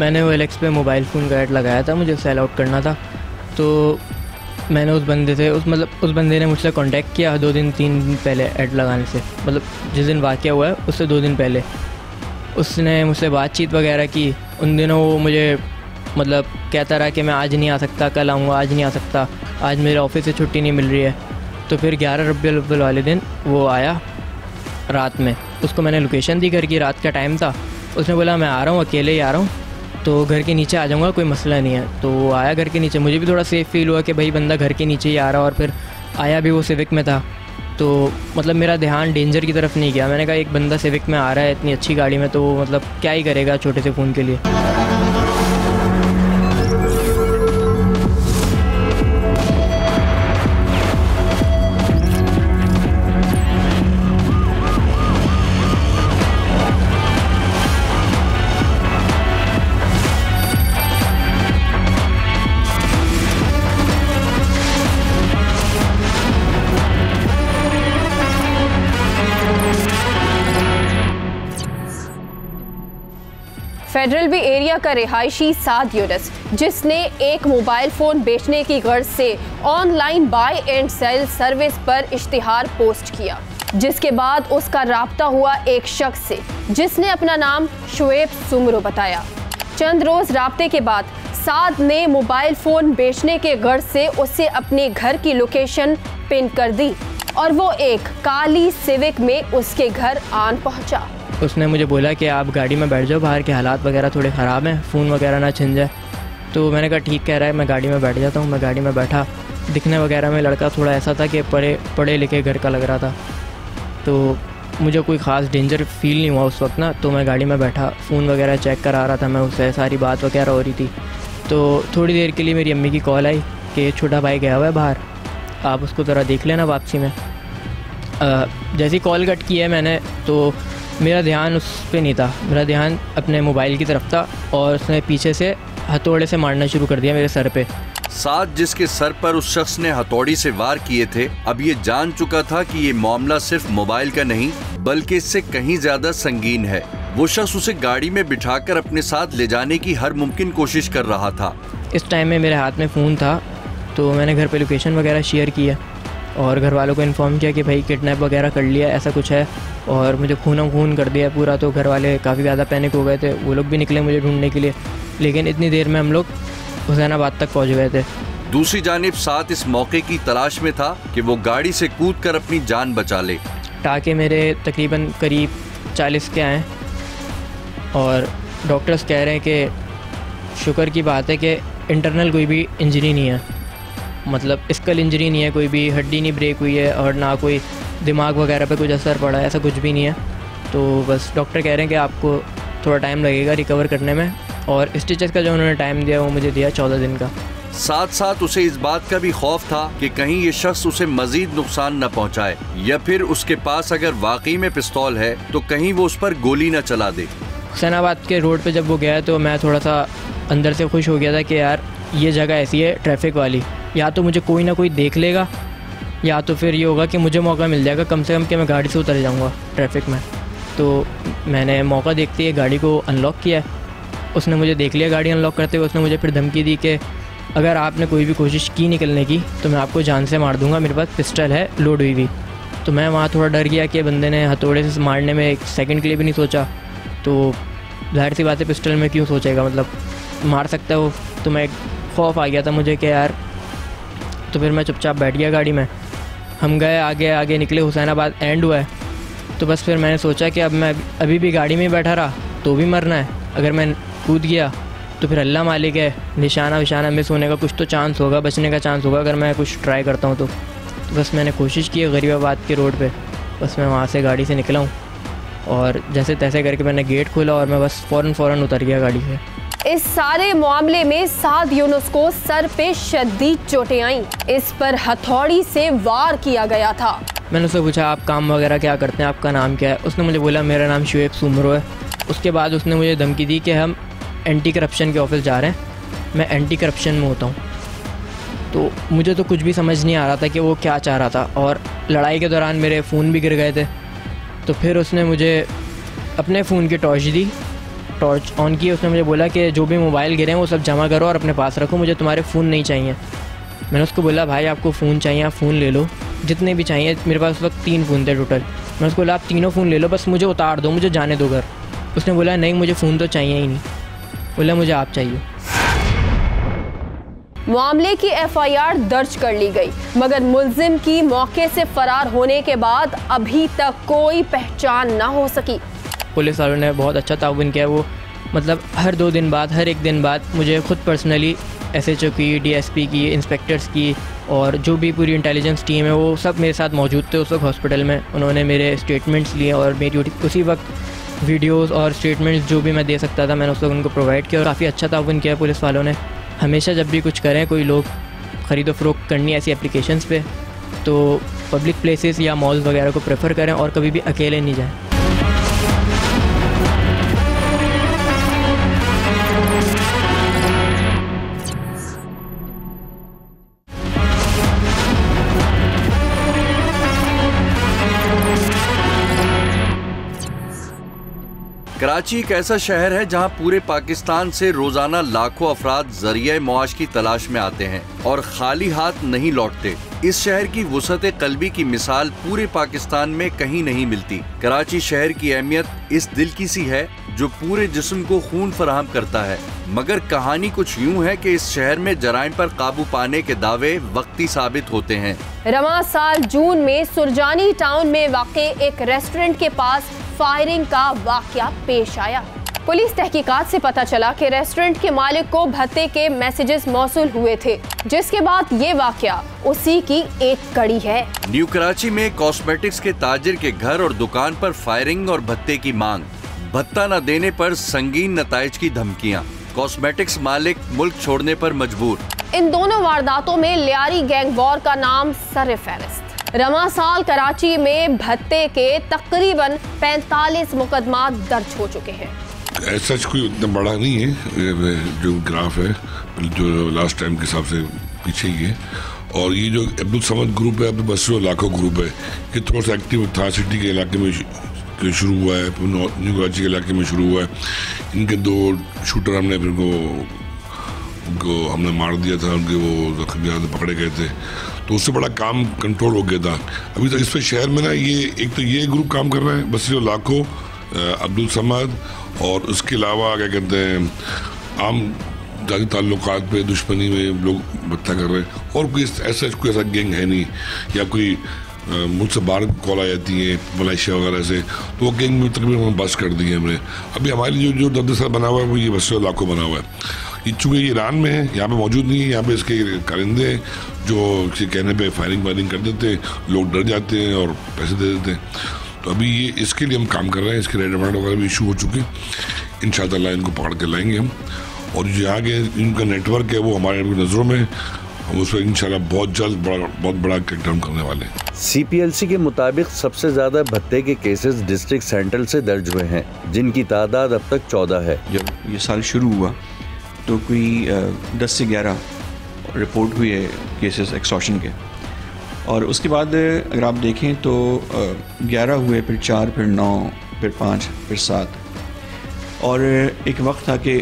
मैंने OLX पे mobile phone का ऐड लगाया था, मुझे सेल आउट करना था। तो मैंने उस बंदे ने मुझसे कांटेक्ट किया 2 दिन 3 दिन पहले ऐड लगाने से, मतलब जिस दिन वाक़या हुआ है उससे 2 दिन पहले उसने मुझसे बातचीत वगैरह की। उन दिनों वो मुझे मतलब कहता रहा कि मैं आज नहीं आ सकता, कल आऊँगा, आज नहीं आ सकता, आज मेरे ऑफिस से छुट्टी नहीं मिल रही है। तो फिर 11 रबीउल अव्वल वाले दिन वो आया रात में। उसको मैंने लोकेशन दी घर की, रात का टाइम था। उसने बोला मैं आ रहा हूँ, अकेले ही आ रहा हूँ, तो घर के नीचे आ जाऊँगा, कोई मसला नहीं है। तो वो आया घर के नीचे। मुझे भी थोड़ा सेफ़ फील हुआ कि भाई बंदा घर के नीचे ही आ रहा, और फिर आया भी वो सिविक में था। तो मतलब मेरा ध्यान डेंजर की तरफ नहीं गया। मैंने कहा एक बंदा सिविक में आ रहा है इतनी अच्छी गाड़ी में, तो वो मतलब क्या ही करेगा छोटे से फ़ोन के लिए। फेडरल बी एरिया का रिहायशी साद यूनुस, जिसने एक मोबाइल फ़ोन बेचने की गर्ज से online buy and sell service पर इश्तिहार पोस्ट किया, जिसके बाद उसका राब्ता हुआ एक शख्स से जिसने अपना नाम शुएब सुमरो बताया। चंद रोज़ राब्ते के बाद साद ने मोबाइल फ़ोन बेचने के गर्ज से उसे अपने घर की लोकेशन पिन कर दी और वो एक काली सिविक में उसके घर आन पहुंचा। उसने मुझे बोला कि आप गाड़ी में बैठ जाओ, बाहर के हालात वगैरह थोड़े ख़राब हैं, फ़ोन वगैरह ना छिन जाए। तो मैंने कहा ठीक कह रहा है, मैं गाड़ी में बैठ जाता हूँ। मैं गाड़ी में बैठा। दिखने वगैरह में लड़का थोड़ा ऐसा था कि पढ़े लिखे घर का लग रहा था, तो मुझे कोई ख़ास डेंजर फील नहीं हुआ उस वक्त ना। तो मैं गाड़ी में बैठा, फ़ोन वगैरह चेक करा रहा था मैं उससे, सारी बात वगैरह हो रही थी। तो थोड़ी देर के लिए मेरी अम्मी की कॉल आई कि छोटा भाई गया हुआ है बाहर, आप उसको ज़रा देख लेना वापसी में। जैसी कॉल कट की है मैंने, तो मेरा ध्यान उस पे नहीं था, मेरा ध्यान अपने मोबाइल की तरफ था, और उसने पीछे से हथौड़े से मारना शुरू कर दिया मेरे सर पे। साद जिसके सर पर उस शख्स ने हथौड़ी से वार किए थे, अब ये जान चुका था कि ये मामला सिर्फ मोबाइल का नहीं बल्कि इससे कहीं ज्यादा संगीन है। वो शख्स उसे गाड़ी में बिठाकर अपने साथ ले जाने की हर मुमकिन कोशिश कर रहा था। इस टाइम में मेरे हाथ में फ़ोन था, तो मैंने घर पे लोकेशन वगैरह शेयर किया और घर वालों को इन्फॉर्म किया कि भाई किडनैप वगैरह कर लिया, ऐसा कुछ है, और मुझे खून कर दिया पूरा। तो घर वाले काफ़ी ज़्यादा पैनिक हो गए थे, वो लोग भी निकले मुझे ढूंढने के लिए, लेकिन इतनी देर में हम लोग हुसैनाबाद तक पहुंच गए थे। दूसरी जानिब साद इस मौके की तलाश में था कि वो गाड़ी से कूदकर अपनी जान बचा ले। टाके मेरे तकरीबन करीब 40 के आए, और डॉक्टर्स कह रहे हैं कि शुक्र की बात है कि इंटरनल कोई भी इंजरी नहीं है, मतलब स्कल इंजरी नहीं है, कोई भी हड्डी नहीं ब्रेक हुई है, और ना कोई दिमाग वगैरह पे कुछ असर पड़ा है, ऐसा कुछ भी नहीं है। तो बस डॉक्टर कह रहे हैं कि आपको थोड़ा टाइम लगेगा रिकवर करने में, और स्टिचेस का जो उन्होंने टाइम दिया वो मुझे दिया 14 दिन का। साथ साथ उसे इस बात का भी खौफ था कि कहीं ये शख्स उसे मजीद नुकसान न पहुंचाए, या फिर उसके पास अगर वाकई में पिस्तौल है तो कहीं वो उस पर गोली न चला दे। हुसैनाबाद के रोड पे जब वो गया तो मैं थोड़ा सा अंदर से खुश हो गया था कि यार ये जगह ऐसी है ट्रैफिक वाली, या तो मुझे कोई ना कोई देख लेगा, या तो फिर ये होगा कि मुझे मौका मिल जाएगा कम से कम कि मैं गाड़ी से उतर जाऊंगा ट्रैफिक में। तो मैंने मौका देखते ही गाड़ी को अनलॉक किया। उसने मुझे देख लिया गाड़ी अनलॉक करते हुए। उसने मुझे फिर धमकी दी कि अगर आपने कोई भी कोशिश की निकलने की तो मैं आपको जान से मार दूंगा, मेरे पास पिस्टल है लोड हुई हुई। तो मैं वहाँ थोड़ा डर गया कि बंदे ने हथौड़े से मारने में एक सेकंड के लिए भी नहीं सोचा, तो जाहिर सी बात है पिस्टल में क्यों सोचेगा, मतलब मार सकता है वो। तो मैं खौफ आ गया था मुझे कि यार, तो फिर मैं चुपचाप बैठ गया गाड़ी में। हम गए आगे निकले, हुसैनाबाद एंड हुआ है। तो बस फिर मैंने सोचा कि अब मैं अभी भी गाड़ी में बैठा रहा तो भी मरना है, अगर मैं कूद गया तो फिर अल्लाह मालिक है, निशाना विशाना मिस होने का कुछ तो चांस होगा, बचने का चांस होगा अगर मैं कुछ ट्राई करता हूँ तो बस मैंने कोशिश की गरीबाबाद के रोड पे। बस मैं वहाँ से गाड़ी से निकला हूँ, और जैसे तैसे करके मैंने गेट खोला और मैं बस फ़ौरन उतर गया गाड़ी से। इस सारे मामले में साद यूनुस को सर पे शदीद चोटें आईं। इस पर हथौड़ी से वार किया गया था। मैंने उससे पूछा आप काम वगैरह क्या करते हैं, आपका नाम क्या है? उसने मुझे बोला मेरा नाम शुएब सुमरो है। उसके बाद उसने मुझे धमकी दी कि हम एंटी करप्शन के ऑफिस जा रहे हैं, मैं एंटी करप्शन में होता हूँ। तो मुझे तो कुछ भी समझ नहीं आ रहा था कि वो क्या चाह रहा था, और लड़ाई के दौरान मेरे फ़ोन भी गिर गए थे। तो फिर उसने मुझे अपने फ़ोन की टॉर्च दी टॉर्च ऑन की, उसने मुझे बोला कि जो भी मोबाइल गिरे हैं वो सब जमा करो और अपने पास रखो, मुझे तुम्हारे फ़ोन नहीं चाहिए। मैंने उसको बोला भाई आपको फ़ोन चाहिए आप फ़ोन ले लो, जितने भी चाहिए, मेरे पास उस वक्त 3 फ़ोन थे टोटल। मैंने उसको बोला आप तीनों फ़ोन ले लो, बस मुझे उतार दो, मुझे जाने दो घर। उसने बोला नहीं मुझे फ़ोन तो चाहिए ही नहीं, बोला मुझे आप चाहिए। मामले की एफआईआर दर्ज कर ली गई, मगर मुल्जिम की मौके से फरार होने के बाद अभी तक कोई पहचान ना हो सकी। पुलिस वालों ने बहुत अच्छा ताउन किया, वो मतलब हर 2 दिन बाद, हर 1 दिन बाद मुझे खुद पर्सनली SHO की, DSP की, इंस्पेक्टर्स की और जो भी पूरी इंटेलिजेंस टीम है वो सब मेरे साथ मौजूद थे उस वक्त हॉस्पिटल में। उन्होंने मेरे स्टेटमेंट्स लिए और मेरी उसी वक्त वीडियोस और स्टेटमेंट्स जो भी मैं दे सकता था मैंने उस वक्त उनको प्रोवाइड किया और काफ़ी अच्छा ताउन किया पुलिस वालों ने। हमेशा जब भी कुछ करें, कोई लोग ख़रीदो फ़रोख्त करनी ऐसी एप्लीकेशंस पे, तो पब्लिक प्लेसेस या मॉल्स वगैरह को प्रेफर करें और कभी भी अकेले नहीं जाएं। कराची एक ऐसा शहर है जहां पूरे पाकिस्तान से रोजाना लाखों अफराद जरिए मुआश की तलाश में आते हैं और खाली हाथ नहीं लौटते। इस शहर की वुसअत कल्बी की मिसाल पूरे पाकिस्तान में कहीं नहीं मिलती। कराची शहर की अहमियत इस दिल की सी है जो पूरे जिस्म को खून फराहम करता है। मगर कहानी कुछ यूं है कि इस शहर में जराइम पर काबू पाने के दावे वक्ती साबित होते हैं। रवां साल जून में सुरजानी टाउन में वाक़े एक रेस्टोरेंट के पास फायरिंग का वाकया पेश आया। पुलिस तहकीकात से पता चला कि रेस्टोरेंट के मालिक को भत्ते के मैसेजेस मौसूल हुए थे, जिसके बाद ये वाकया उसी की एक कड़ी है। न्यू कराची में कॉस्मेटिक्स के ताजिर के घर और दुकान पर फायरिंग और भत्ते की मांग, भत्ता न देने पर संगीन नताइज की धमकियां, कॉस्मेटिक्स मालिक मुल्क छोड़ने पर मजबूर। इन दोनों वारदातों में लियारी गैंग वॉर का नाम सर-ए-फहरिस्त। रवां साल कराची में भत्ते के तकरीबन 45 मुकदमा दर्ज हो चुके हैं। ऐसा कोई उतना बड़ा नहीं है, जो ग्राफ है जो लास्ट टाइम के हिसाब से पीछे ही है। और ये जो अब्दुल समद ग्रुप है, अब्दुल बसर लाखों ग्रुप है, ये थोड़ा सा एक्टिव था सिटी के इलाके में शुरू हुआ है, फिर न्यू कराची के इलाके में शुरू हुआ है। इनके 2 शूटर हमने फिर उनको हमने मार दिया था, उनके वो जख्मी पकड़े गए थे, तो उससे बड़ा काम कंट्रोल हो गया था। अभी तक इस पर शहर में ना ये एक तो ये ग्रुप काम कर रहे हैं, बसर लाखों, अब्दुल समद, और उसके अलावा क्या कहते हैं आम जाती ताल्लुकात पे दुश्मनी में लोग भत्ता कर रहे हैं। और कोई ऐसा गैंग है नहीं, या कोई मुझसे बाहर कॉल आ जाती है मलेशिया वगैरह से, तो वो गैंग में तकरीबन बस कर दी है हमने। अभी हमारे लिए जो 10 बना हुआ है वो ये बसर लाखों बना हुआ है। ये चूँकि ये ईरान में है, यहाँ पे मौजूद नहीं है, यहाँ पे इसके कारिंदे हैं जो किसी कहने पे फायरिंग कर देते, लोग डर जाते हैं और पैसे दे देते हैं। तो अभी ये इसके लिए हम काम कर रहे हैं, इसके रेड वारंट वगैरह भी इशू हो चुके हैं। इंशाअल्लाह इनको पकड़ के लाएंगे हम, और जो यहाँ के इनका नेटवर्क है वो हमारे नज़रों में, हम उस पर इंशाल्लाह बहुत जल्द बहुत बड़ा क्रैकडाउन करने वाले हैं। CPLC के मुताबिक सबसे ज्यादा भत्ते के केसेस डिस्ट्रिक्ट सेंट्रल से दर्ज हुए हैं, जिनकी तादाद अब तक 14 है। जब ये साल शुरू हुआ तो कोई 10 से 11 रिपोर्ट हुई है केसेस एक्सटॉर्शन के, और उसके बाद अगर आप देखें तो 11 हुए, फिर 4, फिर 9, फिर 5, फिर 7, और एक वक्त था कि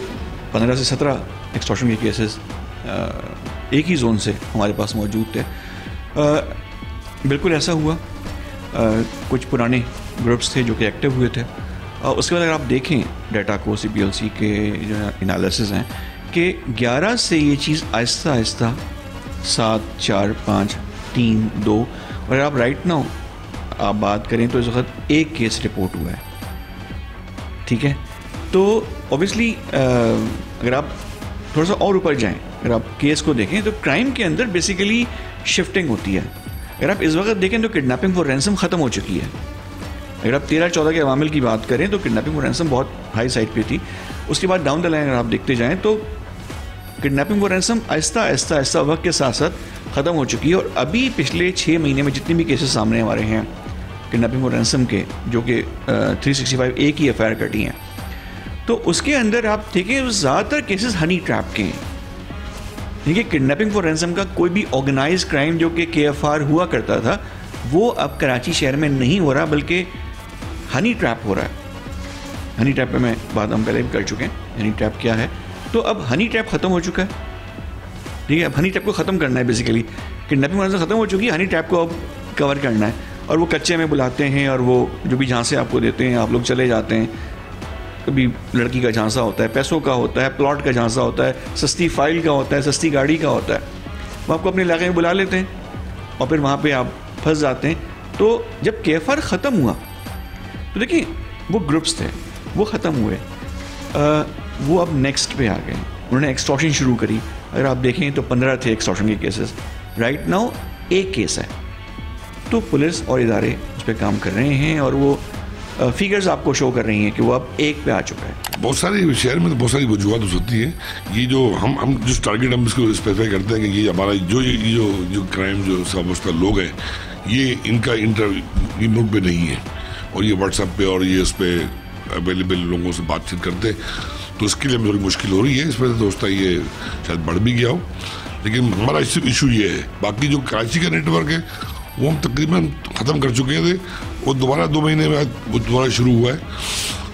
15 से 17 एक्सटॉर्शन के केसेस एक ही जोन से हमारे पास मौजूद थे। बिल्कुल ऐसा हुआ, कुछ पुराने ग्रुप्स थे जो कि एक्टिव हुए थे। उसके बाद अगर आप देखें डाटा को, CPLC के जो एनालिसिस हैं कि 11 से ये चीज़ आहिस्ता आहिस्ता 7, 4, 5, 3, 2, और अगर आप राइट नाउ आप बात करें तो इस वक्त एक केस रिपोर्ट हुआ है। ठीक है, तो ऑब्वियसली अगर आप थोड़ा सा और ऊपर जाएं, अगर आप केस को देखें तो क्राइम के अंदर बेसिकली शिफ्टिंग होती है। अगर आप इस वक्त देखें तो किडनैपिंग फॉर रैंसम ख़त्म हो चुकी है। अगर आप 13-14 के अवामिल की बात करें तो किडनैपिंग फॉर रैंसम बहुत हाई साइड पे थी। उसके बाद डाउन द लाइन अगर आप देखते जाएं तो kidnapping for ransom Aahista Aahista वक्त के साथ साथ ख़त्म हो चुकी है। और अभी पिछले 6 महीने में जितने भी केसेस सामने हमारे हैं किडनैपिंग फॉर रैंसम के, जो कि 365 की एफआईआर कटी हैं, तो उसके अंदर आप देखें ज़्यादातर केसेस हनी ट्रैप के हैं। देखिए, किडनैपिंग फॉर रैंसम का कोई भी ऑर्गेनाइज क्राइम जो कि KFR हुआ करता था वो अब कराची शहर में नहीं हो रहा, बल्कि हनी ट्रैप हो रहा हनी ट्रैप पे मैं बात हम पहले भी कर चुके हैं, हनी ट्रैप क्या है। तो अब हनी ट्रैप ख़त्म हो चुका है, ठीक है। अब हनी ट्रैप को ख़त्म करना है, बेसिकली किडनैपिंग वजह से ख़त्म हो चुकी है, हनी ट्रैप को अब कवर करना है। और वो कच्चे में बुलाते हैं और वो जो भी झांसे आपको देते हैं, आप लोग चले जाते हैं। कभी लड़की का झांसा होता है, पैसों का होता है, प्लॉट का झांसा होता है, सस्ती फाइल का होता है, सस्ती गाड़ी का होता है। वो आपको अपने इलाके में बुला लेते हैं और फिर वहाँ पे आप फंस जाते हैं। तो जब केफर ख़त्म हुआ तो देखिए वो ग्रुप्स थे, वो ख़त्म हुए, वो अब नेक्स्ट पे आ गए, उन्होंने एक्सटॉर्शन शुरू करी। अगर आप देखें तो 15 थे एक्सटॉर्शन के केसेस, राइट नाउ एक केस है। तो पुलिस और इदारे उस पर काम कर रहे हैं और वो फिगर्स आपको शो कर रही हैं कि वो अब एक पे आ चुका है। बहुत सारे शहर में तो बहुत सारी वजूहत हो सकती है। ये जो हम जिस टारगेट हम इसको स्पेसिफाई करते हैं कि ये हमारा जो क्राइम जो वाबस्ता लोग हैं, ये इनका ये मुल्क पे नहीं है और ये व्हाट्सएप पे और ये उस पर अवेलेबल लोगों से बातचीत करते, तो इसके लिए थोड़ी मुश्किल हो रही है। इस वजह से दोस्त ये शायद बढ़ भी गया हो, लेकिन हमारा इशू ये है। बाकी जो कराची का नेटवर्क है वो हम तकरीबन ख़त्म कर चुके थे, वो दोबारा 2 महीने में वो दोबारा शुरू हुआ है,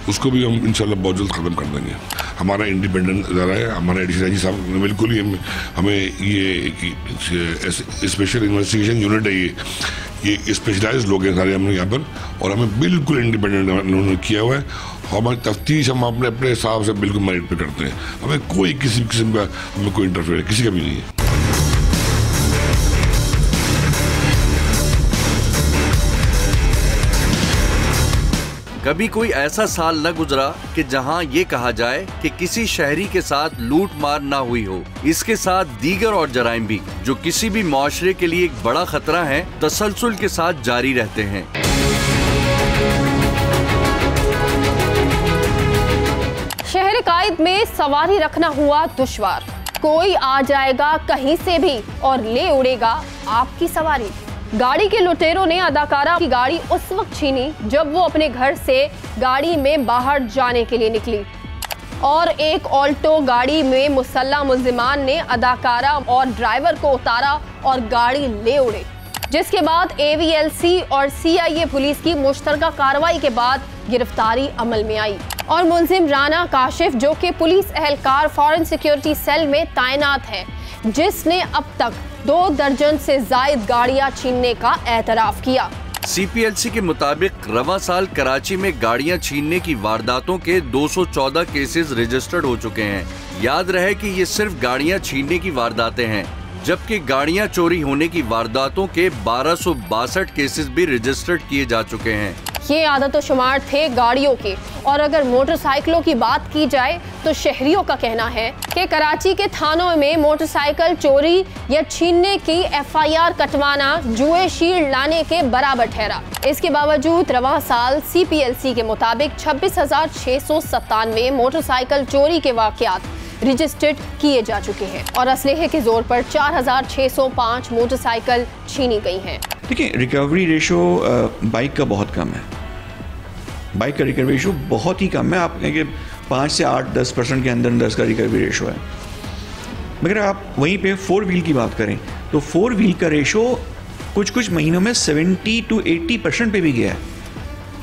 उसको भी हम इंशाल्लाह बहुत जल्द ख़त्म कर देंगे। हमारा इंडिपेंडेंट इदारा है, हमारा एडीसी साहब ने बिल्कुल ही हमें ये स्पेशल इन्वेस्टिगेशन यूनिट है, ये स्पेशलाइज लोग हैं सारे हमने यहाँ पर, और हमें बिल्कुल इंडिपेंडेंट उन्होंने किया हुआ है। हमारी तफ्तीश हम अपने हिसाब से बिल्कुल मेरिट पे करते हैं, हमें कोई किसी किस्म का हमें कोई इंटरफेयर किसी का भी नहीं है। कभी कोई ऐसा साल न गुजरा कि जहां ये कहा जाए कि किसी शहरी के साथ लूट मार ना हुई हो। इसके साथ दीगर और जराइम भी, जो किसी भी मुआशरे के लिए एक बड़ा खतरा है, तसलसल के साथ जारी रहते हैं। शहर कायद में सवारी रखना हुआ दुश्वार। कोई आ जाएगा कहीं से भी और ले उड़ेगा आपकी सवारी। गाड़ी के लुटेरों ने अदाकारा की गाड़ी उस वक्त छीनी जब वो अपने घर से गाड़ी में बाहर जाने के लिए निकली, और एक ऑल्टो गाड़ी में मुसल्लह मुल्जिमान ने अदाकारा और ड्राइवर को उतारा और गाड़ी ले उड़े, जिसके बाद AVLC और CIA पुलिस की मुश्तरका कार्रवाई के बाद गिरफ्तारी अमल में आई और मुलजिम राना काशिफ, जो कि पुलिस एहलकार फॉरेन सिक्योरिटी सेल में तैनात है, जिसने अब तक 2 दर्जन से जायद गाड़ियां छीनने का एतराफ किया। CPLC के मुताबिक रवां साल कराची में गाड़ियां छीनने की वारदातों के 214 केसेस रजिस्टर्ड हो चुके हैं। याद रहे कि ये सिर्फ गाड़ियां छीनने की वारदातें हैं, जबकि गाड़ियां चोरी होने की वारदातों के 1262 केसेस भी रजिस्टर्ड किए जा चुके हैं। ये आदत शुमार थे गाड़ियों के, और अगर मोटरसाइकिलों की बात की जाए तो शहरियों का कहना है कि कराची के थानों में मोटरसाइकिल चोरी या छीनने की FIR कटवाना जुए शील्ड लाने के बराबर ठहरा। इसके बावजूद रवां साल CPLC के मुताबिक 26,697 मोटरसाइकिल चोरी के वाकयात रजिस्टर्ड किए जा चुके हैं और असलहे के जोर पर 4,605 मोटरसाइकिल छीनी गई हैं। देखिए, रिकवरी रेशो बाइक का बहुत कम है, बाइक का रिकवरी रेशो बहुत ही कम है। आप कहेंगे 5 से 8-10% के अंदर इसका रिकवरी रेशो है। मगर आप वहीं पे 4 व्हील की बात करें तो 4 व्हील का रेशो कुछ महीनों में 70 to 80% पे भी गया है।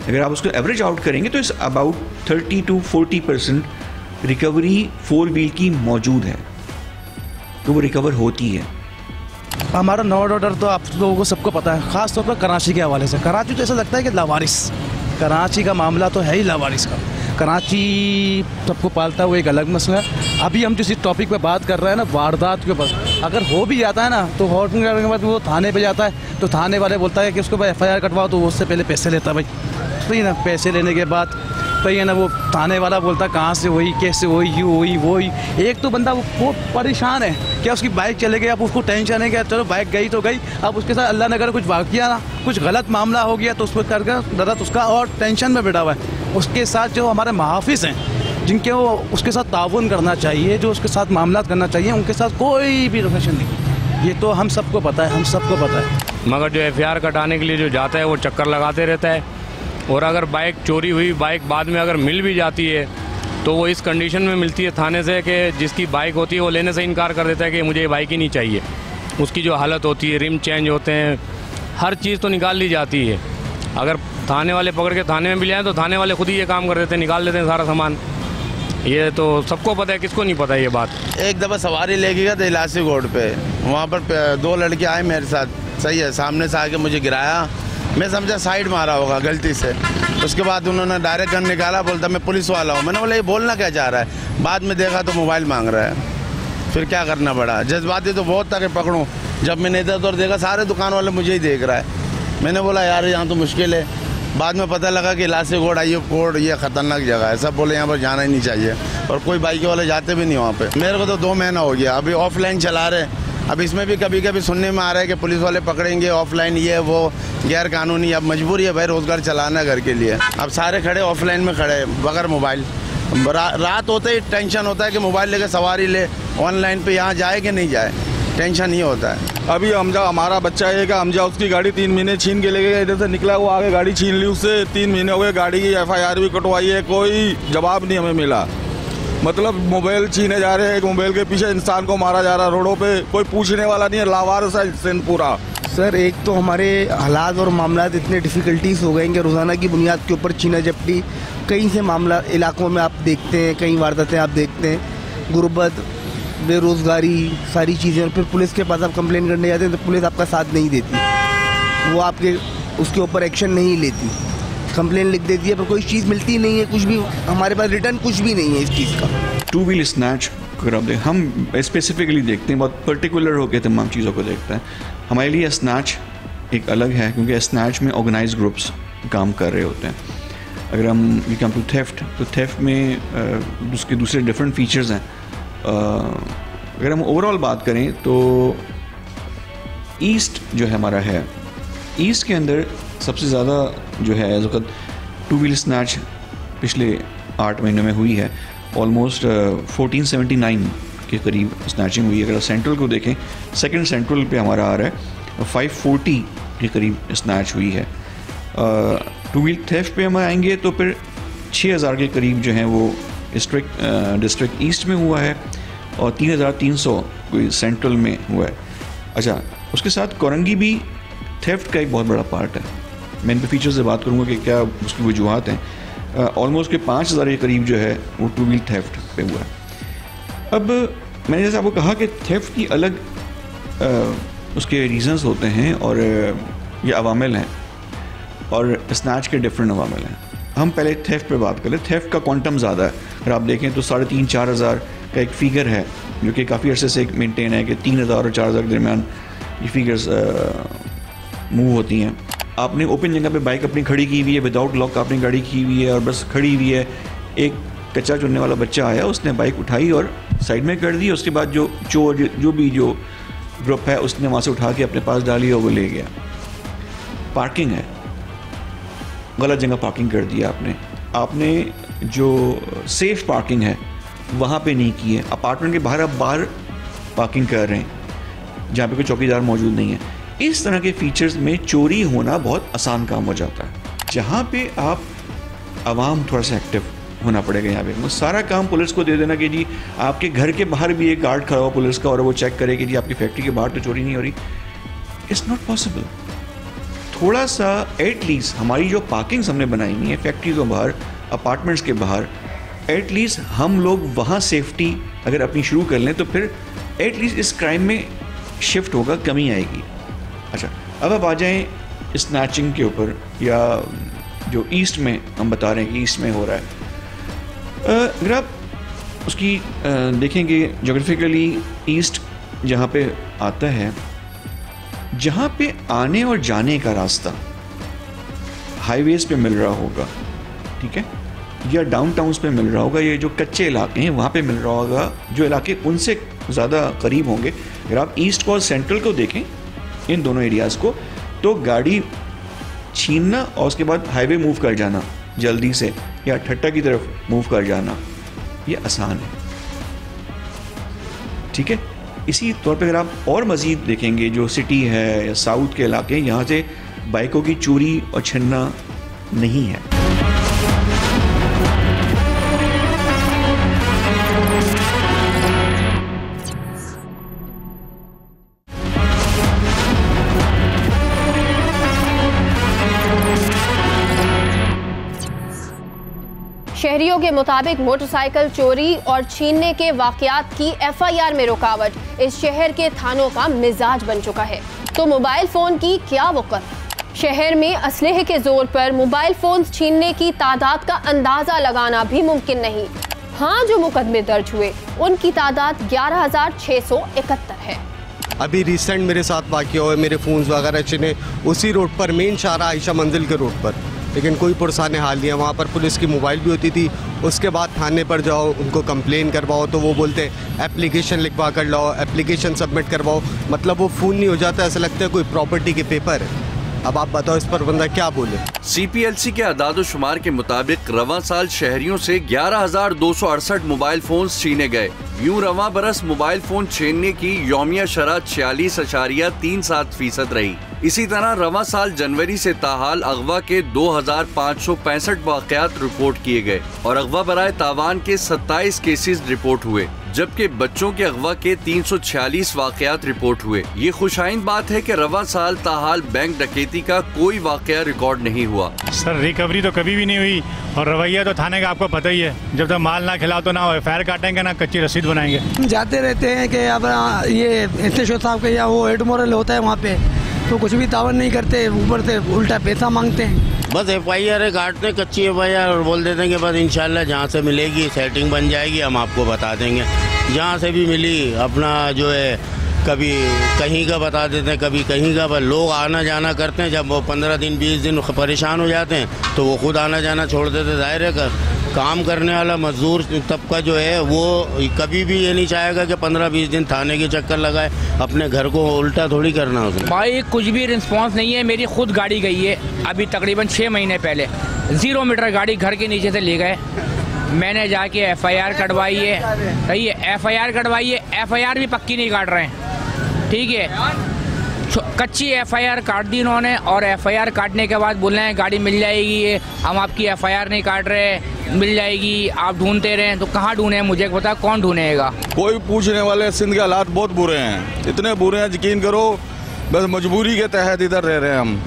अगर आप उसको एवरेज आउट करेंगे तो इस अबाउट 30 to 40% रिकवरी 4 व्हील की मौजूद है, तो वो रिकवर होती है। हमारा लॉ एंड ऑर्डर तो आप लोगों को सबको पता है, ख़ास तौर पर कराची के हवाले से। कराची तो ऐसा लगता है कि लावारिस, कराची का मामला तो है ही लावारिस का। कराची सबको पालता हुआ एक अलग मसला है। अभी हम जिस टॉपिक पे बात कर रहे हैं ना, वारदात के ऊपर, अगर हो भी जाता है ना तो होने के बाद वो थाने पे जाता है तो थाने वाले बोलता है कि उसको भाई FIR कटवाओ, तो वो उससे पहले पैसे लेता है भाई। तो ये ना पैसे लेने के बाद तो ये ना वो थाने वाला बोलता कहाँ से हुई, कैसे हुई, यूँ हुई वो हुई। एक तो बंदा वो परेशान है, क्या उसकी बाइक चले गई, अब उसको टेंशन है कि चलो बाइक गई तो गई, अब उसके साथ अल्लाह ने अगर कुछ वाक़या ना कुछ गलत मामला हो गया तो उस पर करके दर्द उसका और टेंशन में बैठा हुआ है। उसके साथ जो हमारे महाफिज हैं, जिनके वो उसके साथ ताउन करना चाहिए, जो उसके साथ मामला करना चाहिए, उनके साथ कोई भी रिलेशन नहीं। ये तो हम सबको पता है, हम सबको पता है। मगर जो FIR कटाने के लिए जो जाता है वो चक्कर लगाते रहता है, और अगर बाइक चोरी हुई, बाइक बाद में अगर मिल भी जाती है तो वो इस कंडीशन में मिलती है थाने से कि जिसकी बाइक होती है वो लेने से इनकार कर देता है कि मुझे ये बाइक ही नहीं चाहिए। उसकी जो हालत होती है, रिम चेंज होते हैं, हर चीज़ तो निकाल ली जाती है। अगर थाने वाले पकड़ के थाने में भी ले आए तो थाने वाले खुद ही ये काम कर देते हैं, निकाल देते हैं सारा सामान। ये तो सबको पता है, किसको नहीं पता ये बात। एक दफ़ा सवारी लेके गया था इलासी रोड पे, वहाँ पर 2 लड़के आए मेरे साथ, सही है, सामने से आके मुझे गिराया, मैं समझा साइड मारा होगा गलती से। उसके बाद उन्होंने डायरेक्ट गन निकाला, बोलता मैं पुलिस वाला हूँ। मैंने बोला ये बोलना क्या चाह रहा है। बाद में देखा तो मोबाइल मांग रहा है, फिर क्या करना पड़ा। जज्बाती तो बहुत था कि पकड़ूँ। जब मैंने इधर उधर देखा सारे दुकान वाले मुझे ही देख रहा है। मैंने बोला यार यहाँ तो मुश्किल है। बाद में पता लगा कि इलासी कोड, अय्यूब कोड, ये ख़तरनाक जगह है। सब बोले यहाँ पर जाना ही नहीं चाहिए, और कोई बाइक वाले जाते भी नहीं वहाँ पे। मेरे को तो 2 महीना हो गया, अभी ऑफलाइन चला रहे। अब इसमें भी कभी कभी सुनने में आ रहा है कि पुलिस वाले पकड़ेंगे ऑफलाइन, ये वो गैर कानूनी। अब मजबूरी है भाई, रोज़गार चलाना घर के लिए। अब सारे खड़े ऑफलाइन में खड़े बगैर मोबाइल। रात होते ही टेंशन होता है कि मोबाइल लेके सवारी ले, ऑनलाइन पे यहाँ जाए कि नहीं जाए, टेंशन ही होता है। अभी हमजा हमारा बच्चा है कि हमजा उसकी गाड़ी 3 महीने छीन के ले गए, इधर से निकला वो आगे गाड़ी छीन ली उससे। 3 महीने हो गए, गाड़ी की FIR भी कटवाई है, कोई जवाब नहीं हमें मिला। मतलब मोबाइल छीने जा रहे हैं, एक मोबाइल के पीछे इंसान को मारा जा रहा है रोडों पे, कोई पूछने वाला नहीं है, लावारिस है सिंध पूरा। सर एक तो हमारे हालात और मामला इतने डिफ़िकल्टीज़ हो गए हैं कि रोज़ाना की बुनियाद के ऊपर छीना झपटी कहीं से मामला इलाकों में आप देखते हैं, कई वारदातें आप देखते हैं, गुर्बत, बेरोज़गारी, सारी चीज़ें। और फिर पुलिस के पास आप कंप्लेन करने जाते हैं तो पुलिस आपका साथ नहीं देती, वो आपके उसके ऊपर एक्शन नहीं लेती, कंप्लेन लिख देती है, पर कोई चीज़ मिलती नहीं है, कुछ भी हमारे पास रिटर्न कुछ भी नहीं है इस चीज़ का। 2 व्हील स्नैच अगर आप हम स्पेसिफिकली देखते हैं, बहुत पर्टिकुलर होकर तमाम चीज़ों को देखते हैं। हमारे लिए स्नैच एक अलग है, क्योंकि स्नैच में ऑर्गेनाइज ग्रुप्स काम कर रहे होते हैं। अगर हम वी कम टू थेफ्ट, तो थेफ्ट में उसके दूसरे डिफरेंट फीचर्स हैं। अगर हम ओवरऑल बात करें तो ईस्ट जो है हमारा है, ईस्ट के अंदर सबसे ज़्यादा जो है इस वक्त 2 व्हील स्नैच पिछले 8 महीनों में हुई है। ऑलमोस्ट 1479 के करीब स्नैचिंग हुई है। अगर सेंट्रल को देखें, सेकंड सेंट्रल पे हमारा आ रहा है 540 के करीब स्नैच हुई है। 2 व्हील थेफ्ट पे हम आएंगे तो फिर 6000 के करीब जो है वो डिस्ट्रिक्ट ईस्ट में हुआ है, और 3300 कोई सेंट्रल में हुआ है। अच्छा, उसके साथ कोरंगी भी थेफ्ट का एक बहुत बड़ा पार्ट है। मैं इन पे फीचर से बात करूँगा कि क्या उसकी वजूहत हैं। ऑलमोस्ट के 5000 के करीब जो है वो 2 व्हील थेफ्ट पे हुआ है। अब मैंने जैसे आपको कहा कि थेफ्ट की अलग उसके रीज़न्स होते हैं, और ये अवामिल हैं, और स्नैच के डिफरेंट अवामिल हैं। हम पहले थेफ्ट पे बात करें। थेफ्ट का क्वांटम ज़्यादा है। अगर आप देखें तो 3500-4000 का एक फ़िगर है जो कि काफ़ी अर्से से मेंटेन है कि 3000 और 4000 के दरमियान ये फिगर्स मूव होती हैं। आपने ओपन जगह पे बाइक अपनी खड़ी की हुई है, विदाउट लॉक आपने गाड़ी की हुई है और बस खड़ी हुई है, एक कच्चा चुनने वाला बच्चा आया, उसने बाइक उठाई और साइड में कर दी। उसके बाद जो चोर जो ग्रुप है उसने वहाँ से उठा के अपने पास डाली और वो ले गया। पार्किंग है, गलत जगह पार्किंग कर दिया आपने जो सेफ़ पार्किंग है वहाँ पे नहीं की है। अपार्टमेंट के बाहर आप बाहर पार्किंग कर रहे हैं जहाँ पे कोई चौकीदार मौजूद नहीं है। इस तरह के फीचर्स में चोरी होना बहुत आसान काम हो जाता है। जहाँ पे आप आवाम थोड़ा सा एक्टिव होना पड़ेगा। यहाँ पे सारा काम पुलिस को दे देना कि जी आपके घर के बाहर भी एक गार्ड खड़ा हो पुलिस का और वो चेक करे कि जी आपकी फैक्ट्री के बाहर तो चोरी नहीं हो रही, इट्स नॉट पॉसिबल। थोड़ा सा एटलीस्ट हमारी जो पार्किंग्स हमने बनाई हुई है फैक्ट्री के बाहर, अपार्टमेंट्स के बाहर, एटलीस्ट हम लोग वहाँ सेफ्टी अगर अपनी शुरू कर लें तो फिर एटलीस्ट इस क्राइम में शिफ्ट होगा, कमी आएगी। अच्छा, अब आप आ जाएँ स्नैचिंग के ऊपर, या जो ईस्ट में हम बता रहे हैं कि ईस्ट में हो रहा है। अगर आप उसकी देखेंगे जोग्राफिकली, ईस्ट जहाँ पे आता है, जहाँ पे आने और जाने का रास्ता हाईवेज़ पे मिल रहा होगा, ठीक है, या डाउनटाउन्स पे मिल रहा होगा, ये जो कच्चे इलाके हैं वहाँ पे मिल रहा होगा, जो इलाके उनसे ज़्यादा करीब होंगे। अगर आप ईस्ट को और सेंट्रल को देखें, इन दोनों एरियाज़ को, तो गाड़ी छीनना और उसके बाद हाईवे मूव कर जाना जल्दी से, या ठट्टा की तरफ मूव कर जाना, ये आसान है, ठीक है। इसी तौर पे अगर आप और मज़ीद देखेंगे जो सिटी है या साउथ के इलाके, यहाँ से बाइकों की चोरी और छीनना नहीं है। शहरियों के मुताबिक मोटरसाइकिल चोरी और छीनने के वाकयात की FIR में रुकावट इस शहर के थानों का मिजाज बन चुका है। तो मोबाइल फोन की क्या वक़्त? शहर में असलहे के जोर पर मोबाइल फोन छीनने की तादाद का अंदाजा लगाना भी मुमकिन नहीं। हाँ, जो मुकदमे दर्ज हुए उनकी तादाद 11,671 है। अभी रिसेंट मेरे साथ वाक़या हुए, मेरे फ़ोन्स वगैरह छिने उसी रोड पर, मेन शाहरा आयशा मंजिल के रोड पर, लेकिन कोई पुरसाने हाल नहीं है। वहाँ पर पुलिस की मोबाइल भी होती थी, उसके बाद थाने पर जाओ, उनको कंप्लेन करवाओ तो वो बोलते एप्लीकेशन लिखवा कर लाओ, एप्लीकेशन सबमिट करवाओ, मतलब वो फ़ोन नहीं हो जाता, ऐसा लगता है कोई प्रॉपर्टी के पेपर है। अब आप बताओ इस पर बंदा क्या बोले। CPLC के आदाद-ओ-शुमार के मुताबिक रवां साल शहरियों से 11,268 मोबाइल फोन छीने गए। यूं रवां बरस मोबाइल फोन छीनने की यौमिया शरह 46.37% रही। इसी तरह रवां साल जनवरी से ताहाल अगवा के 2,565 वाक़यात रिपोर्ट किए गए और अगवा बराए तावान के 27 केसेस रिपोर्ट हुए, जबकि बच्चों के अगवा के 346 वाक़यात रिपोर्ट हुए। ये खुशाइंद बात है कि रवां साल ताहाल बैंक डकैती का कोई वाक़या रिकॉर्ड नहीं हुआ। सर, रिकवरी तो कभी भी नहीं हुई और रवैया तो थाने का आपको पता ही है, जब तक माल ना खिलाओ तो ना FIR काटेंगे ना कच्ची रसीद बनाएंगे। जाते रहते हैं कि अब ये इंस्पेक्टर साहब के या वो हेड मोरल होता है वहाँ पे, तो कुछ भी तावन नहीं करते, ऊपर से उल्टा पैसा मांगते हैं। बस FIR काटते, कच्ची FIR, और बोल देते हैं कि बस इंशाल्लाह जहाँ से मिलेगी सेटिंग बन जाएगी, हम आपको बता देंगे। जहाँ से भी मिली अपना जो है, कभी कहीं का बता देते हैं, कभी कहीं का। बस लोग आना जाना करते हैं, जब वो 15 दिन 20 दिन परेशान हो जाते हैं तो वो खुद आना जाना छोड़ देते। जाहिर है काम करने वाला मजदूर तबका जो है वो कभी भी ये नहीं चाहेगा कि 15-20 दिन थाने के चक्कर लगाए, अपने घर को उल्टा थोड़ी करना उसने। भाई कुछ भी रिस्पॉन्स नहीं है। मेरी खुद गाड़ी गई है अभी तकरीबन 6 महीने पहले, 0 मीटर गाड़ी घर के नीचे से ले गए। मैंने जाके FIR कटवाई है, सही है, FIR कटवाई है, FIR भी पक्की नहीं काट रहे हैं, ठीक है। कच्ची FIR काट दी इन्होंने और FIR काटने के बाद बोल रहे हैं गाड़ी मिल जाएगी, हम आपकी FIR नहीं काट रहे, मिल जाएगी, आप ढूंढते रहें। तो कहाँ ढूंढे, मुझे पता, कौन ढूंढेगा? कोई पूछने वाले। सिंध के हालात बहुत बुरे हैं, इतने बुरे हैं यकीन करो, बस मजबूरी के तहत इधर रह रहे हैं हम।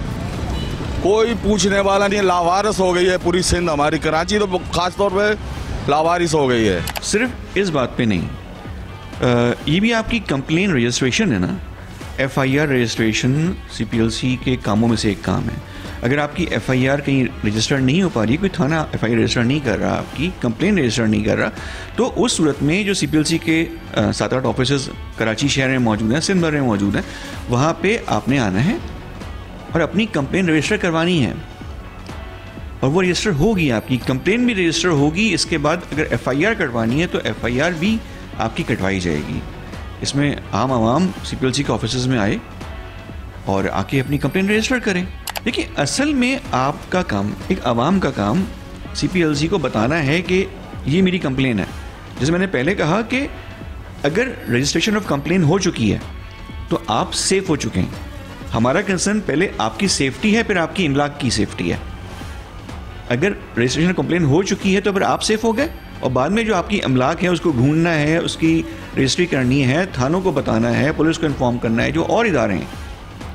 कोई पूछने वाला नहीं, लावारिस हो गई है पूरी सिंध, हमारी कराची तो खास तौर पे लावारिस हो गई है। सिर्फ इस बात पे नहीं, ये भी आपकी कंप्लेन रजिस्ट्रेशन है ना, FIR रजिस्ट्रेशन CPLC के कामों में से एक काम है। अगर आपकी FIR कहीं रजिस्टर नहीं हो पा रही, कोई थाना FIR रजिस्टर नहीं कर रहा, आपकी कंप्लेन रजिस्टर नहीं कर रहा, तो उस सूरत में जो CPLC के 7-8 ऑफिस कराची शहर में मौजूद हैं, सिंध भर में मौजूद हैं, वहाँ पे आपने आना है और अपनी कंप्लेन रजिस्टर करवानी है और वो रजिस्टर होगी, आपकी कंप्लेन भी रजिस्टर होगी। इसके बाद अगर FIR कटवानी है तो FIR भी आपकी कटवाई जाएगी। इसमें आम आवाम CPLC के ऑफिस में आए और आके अपनी कंप्लेन रजिस्टर करें। देखिए, असल में आपका काम, एक आवाम का काम CPLC को बताना है कि ये मेरी कंप्लेन है। जैसे मैंने पहले कहा कि अगर रजिस्ट्रेशन ऑफ कंप्लेन हो चुकी है तो आप सेफ हो चुके हैं। हमारा कंसर्न पहले आपकी सेफ्टी है, फिर आपकी इमलाक की सेफ्टी है। अगर रजिस्ट्रेशन कंप्लेन हो चुकी है तो फिर आप सेफ हो गए और बाद में जो आपकी अमलाक है उसको ढूंढना है, उसकी रजिस्ट्री करनी है, थानों को बताना है, पुलिस को इन्फॉर्म करना है, जो और इदारे हैं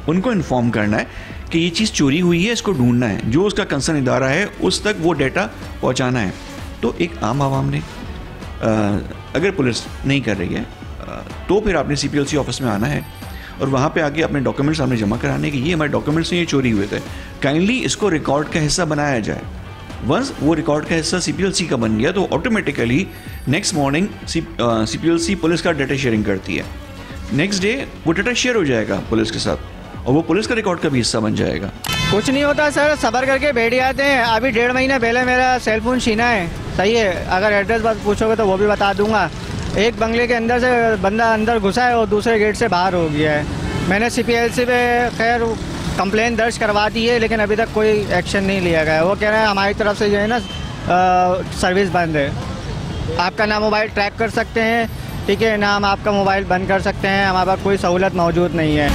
उनको इन्फॉर्म करना है कि ये चीज़ चोरी हुई है, इसको ढूंढना है, जो उसका कंसर्न इदारा है उस तक वो डेटा पहुंचाना है। तो एक आम आवाम ने अगर पुलिस नहीं कर रही है तो फिर आपने CPLC ऑफिस में आना है और वहाँ पे आके अपने डॉक्यूमेंट्स सामने जमा कराने कि ये हमारे डॉक्यूमेंट्स हैं, ये चोरी हुए थे, काइंडली इसको रिकॉर्ड का हिस्सा बनाया जाए। वंस वो रिकॉर्ड का हिस्सा CPLC का बन गया तो automatically next morning CPLC police का डाटा शेयरिंग करती है। नेक्स्ट डे वो डाटा शेयर हो जाएगा पुलिस के साथ और वो पुलिस का रिकॉर्ड का भी हिस्सा बन जाएगा। कुछ नहीं होता सर, सब्र करके बैठ जाते हैं। अभी 1.5 महीने पहले मेरा सेलफोन छीना है, सही है, अगर एड्रेस बस पूछोगे तो वो भी बता दूंगा। एक बंगले के अंदर से बंदा अंदर घुसा है और दूसरे गेट से बाहर हो गया है। मैंने CPLC पे खैर कंप्लेन दर्ज करवा दी है लेकिन अभी तक कोई एक्शन नहीं लिया गया। वो कह रहे हैं हमारी तरफ से जो है ना सर्विस बंद है, आपका ना मोबाइल ट्रैक कर सकते हैं, ठीक है, ना हम आपका मोबाइल बंद कर सकते हैं, हमारे पास कोई सहूलत मौजूद नहीं है।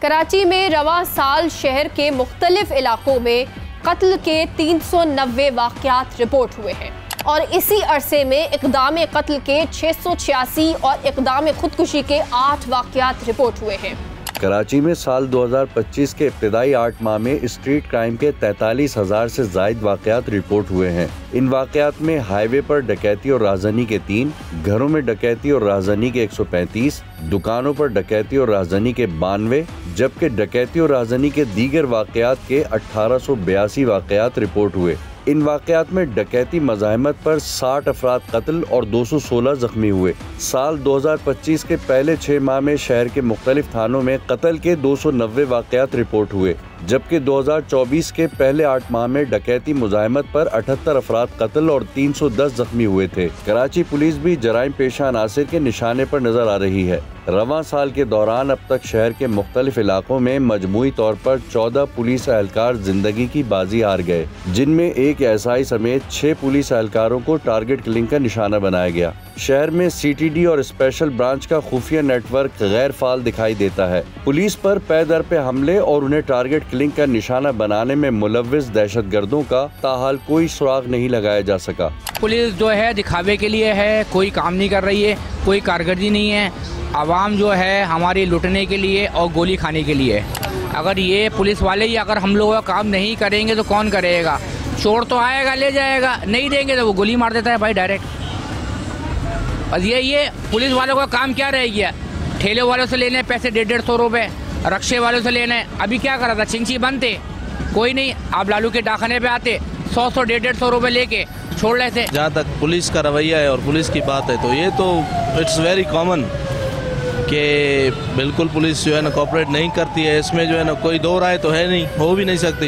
कराची में रवां साल शहर के मुख्तलिफ इलाकों में कत्ल के 390 वाक़यात रिपोर्ट हुए हैं और इसी अरसे में इक़दाम कत्ल के 686 और इक़दाम खुदकुशी के 8 वाक़यात रिपोर्ट हुए हैं। कराची में साल 2025 के इब्तिदाई 8 माह में स्ट्रीट क्राइम के 43,000 से ज़ायद वाक़यात रिपोर्ट हुए हैं। इन वाक़यात में हाईवे पर डकैती और राहज़नी के 3, घरों में डकैती और राहज़नी के 135, दुकानों पर डकैती और राहज़नी के 92, जबकि डकैती और राहज़नी के दीगर वाक़यात के 1882 वाक़यात रिपोर्ट हुए। इन वाक़यात में डकैती मज़ाहमत पर 60 अफराद कत्ल और 216 जख्मी हुए। साल 2025 के पहले 6 माह में शहर के मुख्तलिफ थानों में कत्ल के 290 वाक़यात रिपोर्ट हुए, जबकि 2024 के पहले 8 माह में डकैती मुज़ाहमत पर 78 अफराद कत्ल और 310 जख्मी हुए थे। कराची पुलिस भी जराइम पेशा अनासिर के निशाने पर नजर आ रही है। रवां साल के दौरान अब तक शहर के मुख्तलिफ इलाकों में मजमूई तौर पर 14 पुलिस एहलकार जिंदगी की बाजी हार गए, जिनमें एक एसआई समेत 6 पुलिस एहलकारों को टारगेट किलिंग का निशाना बनाया गया। शहर में सीटीडी और स्पेशल ब्रांच का खुफिया नेटवर्क गैर फाल दिखाई देता है। पुलिस पर पे दर पे हमले और उन्हें टारगेट किलिंग का निशाना बनाने में मुलव्विस दहशतगर्दों का ताहाल कोई सुराग नहीं लगाया जा सका। पुलिस जो है दिखावे के लिए है, कोई काम नहीं कर रही है, कोई कारकर्दगी नहीं है। आवाम जो है हमारी लुटने के लिए और गोली खाने के लिए। अगर ये पुलिस वाले ही अगर हम लोगों का काम नहीं करेंगे तो कौन करेगा? चोर तो आएगा ले जाएगा, नहीं देंगे तो वो गोली मार देता है भाई डायरेक्ट। और ये पुलिस वालों का काम क्या रह गया? ठेले वालों से लेने पैसे 150-150 रुपये, रक्शे वालों से लेने। अभी क्या करा था? चिंची बंद थे, कोई नहीं। आप लालू के डाकखाने पे आते 100-100, 150-150 रुपये लेके छोड़ लेते। जहाँ तक पुलिस का रवैया है और पुलिस की बात है तो ये तो इट्स वेरी कॉमन कि बिल्कुल पुलिस जो है ना कोऑपरेट नहीं करती है। इसमें जो है ना कोई दो राय तो है नहीं, हो भी नहीं सकती।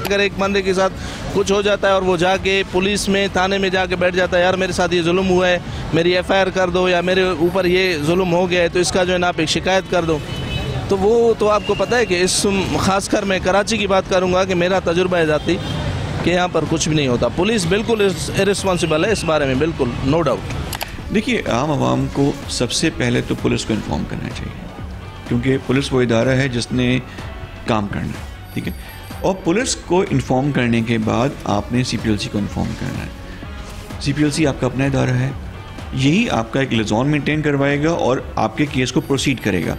अगर एक बंदे के साथ कुछ हो जाता है और वो जाके पुलिस में थाने में जाके बैठ जाता है, यार मेरे साथ ये जुल्म हुआ है, मेरी एफआईआर कर दो, या मेरे ऊपर ये जुल्म हो गया है तो इसका जो है ना आप एक शिकायत कर दो, तो वो तो आपको पता है कि इस खासकर मैं कराची की बात करूँगा कि मेरा तजुर्बा है जाती कि यहाँ पर कुछ भी नहीं होता। पुलिस बिल्कुल इररिस्पॉन्सिबल है इस बारे में, बिल्कुल नो डाउट। देखिए, आम आवाम को सबसे पहले तो पुलिस को इन्फॉर्म करना चाहिए, क्योंकि पुलिस वो इदारा है जिसने काम करना है, ठीक है। और पुलिस को इन्फॉर्म करने के बाद आपने सीपीएलसी को इन्फॉर्म करना है। सीपीएलसी आपका अपना इदारा है, यही आपका एक लिजॉन मेंटेन करवाएगा और आपके केस को प्रोसीड करेगा।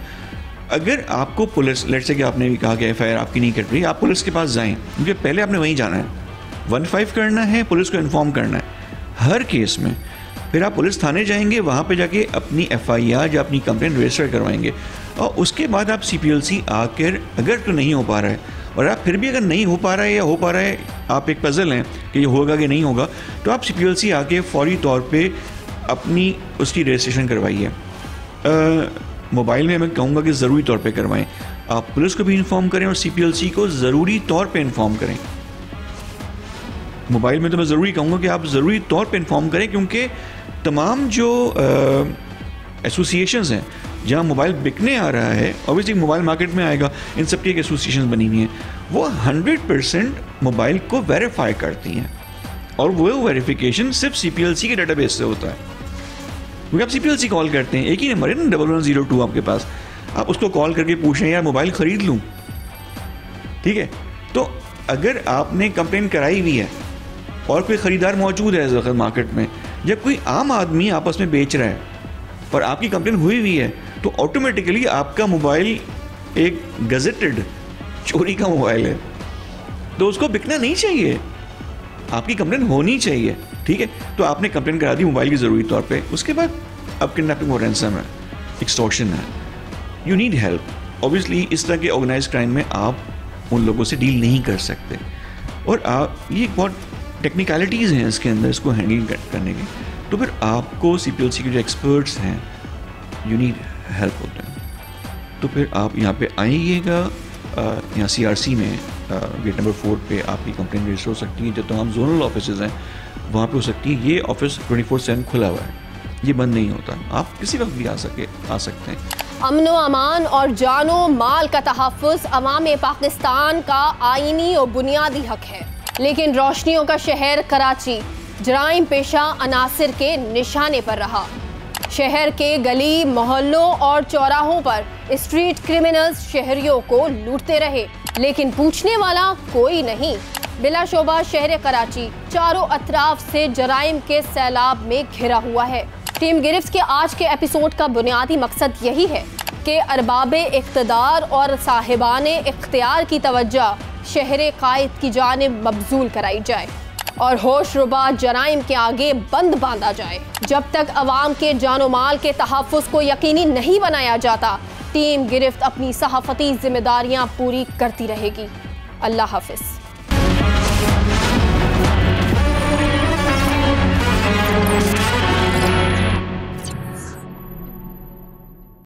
अगर आपको पुलिस, लेट से कि आपने भी कहा कि एफआईआर आपकी नहीं कट रही, आप पुलिस के पास जाएं, क्योंकि पहले आपने वहीं जाना है, 15 करना है, पुलिस को इन्फॉर्म करना है हर केस में। फिर आप पुलिस थाने जाएंगे, वहाँ पे जाके अपनी एफआईआर या अपनी कंप्लेंट रजिस्टर करवाएंगे, और उसके बाद आप सीपीएलसी आकर, अगर तो नहीं हो पा रहा है, और आप फिर भी अगर नहीं हो पा रहा है या हो पा रहा है, आप एक पजल हैं कि ये होगा कि नहीं होगा, तो आप सीपीएलसी आके फौरी तौर पे अपनी उसकी रजिस्ट्रेशन करवाइए। मोबाइल में मैं कहूँगा कि ज़रूरी तौर पे करवाएं। आप पुलिस को भी इन्फॉर्म करें और सीपीएलसी को ज़रूरी तौर पे इन्फॉर्म करें। मोबाइल में तो मैं ज़रूरी कहूँगा कि आप ज़रूरी तौर पे इन्फॉर्म करें, क्योंकि तमाम जो एसोसिएशंस हैं जहाँ मोबाइल बिकने आ रहा है, ऑब्वियसली मोबाइल मार्केट में आएगा, इन सब की एक एसोसिएशन बनी हुई हैं, वो 100% मोबाइल को वेरीफाई करती हैं, और वो वेरिफिकेशन सिर्फ सीपीएलसी के डेटाबेस से होता है। क्योंकि आप सीपीएलसी कॉल करते हैं, एक ही नंबर है ना 1102 आपके पास, आप उसको कॉल करके पूछें यार मोबाइल ख़रीद लूँ, ठीक है। तो अगर आपने कंप्लेन कराई हुई है और कोई ख़रीदार मौजूद है इस वक्त मार्केट में, जब कोई आम आदमी आपस में बेच रहा है और आपकी कंप्लेन हुई हुई है, तो ऑटोमेटिकली आपका मोबाइल एक गजेटेड चोरी का मोबाइल है, तो उसको बिकना नहीं चाहिए, आपकी कंप्लेन होनी चाहिए, ठीक है। तो आपने कंप्लेन करा दी मोबाइल की ज़रूरी तौर पे, उसके बाद अब किडनैपिंग और रैंसम है, एक्सटॉर्शन है, यू नीड हेल्प। ऑब्वियसली इस तरह के ऑर्गेनाइज क्राइम में आप उन लोगों से डील नहीं कर सकते, और आप ये बहुत टेक्निकलिटीज़ हैं इसके अंदर, इसको हैंडल करने के, तो फिर आपको सीपीएलसी के जो एक्सपर्ट्स हैं, यू नीड हेल्प होते हैं। तो फिर आप यहाँ पे आइएगा, यहाँ सीआरसी में गेट नंबर 4 पे आपकी कंप्लेन रजिस्टर हो सकती है। जो तमाम जोनल ऑफिसेज हैं वहाँ पे हो सकती है। ये ऑफिस 24/7 खुला हुआ है, ये बंद नहीं होता, आप किसी वक्त भी आ सकते हैं। अमनो अमान और जानो माल का तहफ़्फ़ुज़ अवाम पाकिस्तान का आईनी और बुनियादी हक है, लेकिन रोशनियों का शहर कराची जराइम पेशा अनासिर के निशाने पर रहा। शहर के गली मोहल्लों और चौराहों पर स्ट्रीट क्रिमिनल्स शहरियों को लूटते रहे। लेकिन पूछने वाला कोई नहीं। बिलाशुबा शहर कराची चारों अतराफ से जराइम के सैलाब में घिरा हुआ है। टीम गिरफ्त के आज के एपिसोड का बुनियादी मकसद यही है कि अरबाबे इख्तदार और साहिबाने इख्तियार की तवज्जो शहर कायद की जानिब मबजूल कराई जाए और होशरुबा जराइम के आगे बंद बांधा जाए। जब तक अवाम के जानो माल के तहफ़्फ़ुज़ को यकीनी नहीं बनाया जाता, टीम गिरफ्त अपनी सहाफ़ती जिम्मेदारियां पूरी करती रहेगी। अल्लाह हाफ़िज़।